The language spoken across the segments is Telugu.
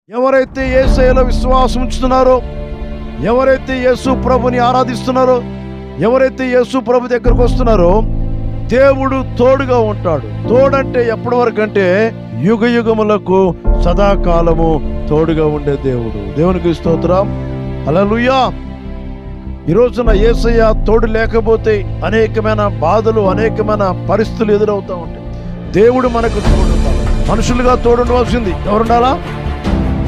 ఎవరైతే యేసయ్యలో విశ్వాసం ఉంచుతున్నారో, ఎవరైతే యేసు ప్రభుని ఆరాధిస్తున్నారో, ఎవరైతే యేసు ప్రభు దగ్గరకు వస్తున్నారో దేవుడు తోడుగా ఉంటాడు. తోడంటే ఎప్పటి వరకు అంటే యుగ యుగములకు సదాకాలము తోడుగా ఉండే దేవుడు. దేవునికి స్తోత్రం. హల్లెలూయా. ఈ రోజున యేసయ్య తోడు లేకపోతే అనేకమైన బాధలు, అనేకమైన పరిస్థితులు ఎదురవుతూ ఉంటాయి. దేవుడు మనకు తోడు ఉండాలి. మనుషులుగా తోడు ఉండవలసింది ఎవరుండాలా?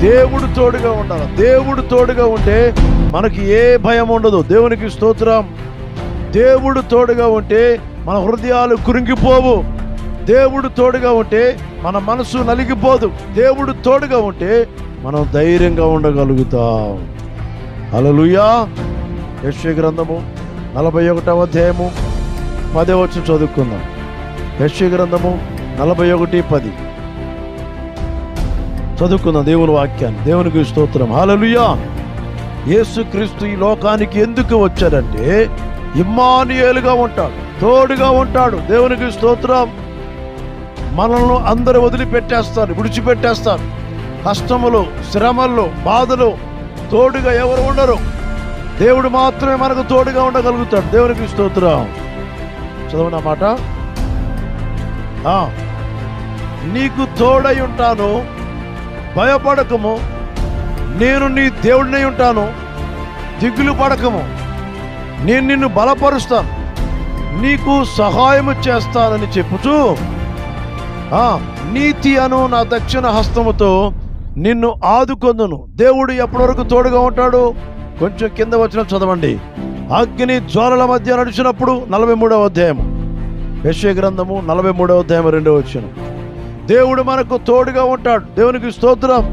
దేవుడు తోడుగా ఉండాలి. దేవుడు తోడుగా ఉంటే మనకి ఏ భయం ఉండదు. దేవునికి స్తోత్రం. దేవుడు తోడుగా ఉంటే మన హృదయాలు కురింగిపోవు. దేవుడు తోడుగా ఉంటే మన మనసు నలిగిపోదు. దేవుడు తోడుగా ఉంటే మనం ధైర్యంగా ఉండగలుగుతాం. హల్లెలూయా. యెషయా గ్రంథము 41వ అధ్యాయము 10వ వచనం చదువుకుందాం. యెషయా గ్రంథము 41:10 చదువుకుందాం దేవుని వాక్యాన్ని. దేవునికి స్తోత్రం. హల్లెలూయా. యేసుక్రీస్తు ఈ లోకానికి ఎందుకు వచ్చాడంటే ఇమ్మానుయేలుగా ఉంటాడు, తోడుగా ఉంటాడు. దేవునికి స్తోత్రం. మనల్ని అందరూ వదిలిపెట్టేస్తారు, విడిచిపెట్టేస్తారు. కష్టములు, శ్రమల్లో, బాధలు తోడుగా ఎవరు ఉండరు. దేవుడు మాత్రమే మనకు తోడుగా ఉండగలుగుతాడు. దేవునికి స్తోత్రం. చదవనా మాట. నీకు తోడై ఉంటాను, భయపడకము, నేను నీ దేవుడినై ఉంటాను, దిగులు పడకము, నేను నిన్ను బలపరుస్తాను, నీకు సహాయము చేస్తానని చెప్పుచు నీతి అను నా దక్షిణ హస్తముతో నిన్ను ఆదుకొందును. దేవుడు ఎప్పటి వరకు తోడుగా ఉంటాడు? కొంచెం కింద వచ్చిన చదవండి. అగ్ని జ్వాలల మధ్య నడిచినప్పుడు 43వ అధ్యాయము, యెషయా గ్రంథము 43వ అధ్యాయం 2వ వచనం. దేవుడు మనకు తోడుగా ఉంటాడు. దేవునికి స్తోత్రం.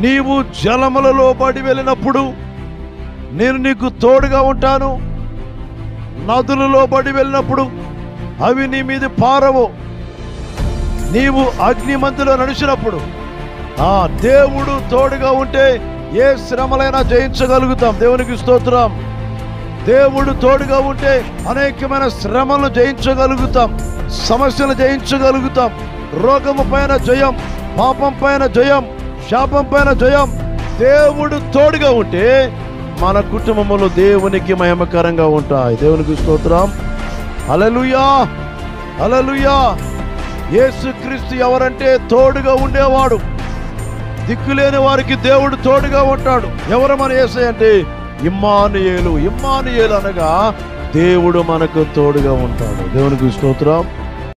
నీవు జలములలో పడి వెళ్ళినప్పుడు నేను నీకు తోడుగా ఉంటాను. నదులలో పడి వెళ్ళినప్పుడు అవి నీ మీద పారవు. నీవు అగ్ని మధ్యలో నడిచినప్పుడు దేవుడు తోడుగా ఉంటే ఏ శ్రమలైనా జయించగలుగుతాం. దేవునికి స్తోత్రం. దేవుడు తోడుగా ఉంటే అనేకమైన శ్రమలను జయించగలుగుతాం, సమస్యలు జయించగలుగుతాం. రోగము పైన జయం, పాపం పైన జయం, శాపం పైన జయం. దేవుడు తోడుగా ఉంటే మన కుటుంబములు దేవునికి మహిమకరంగా ఉంటాయి. దేవునికి స్తోత్రం. హల్లెలూయా. హల్లెలూయా. యేసుక్రీస్తు ఎవరంటే తోడుగా ఉండేవాడు. దిక్కులేని వారికి దేవుడు తోడుగా ఉంటాడు. ఎవరు మన యేసయ్య అంటే ఇమ్మానుయేలు. ఇమ్మానుయేలు అనగా దేవుడు మనకు తోడుగా ఉంటాడు. దేవునికి స్తోత్రం.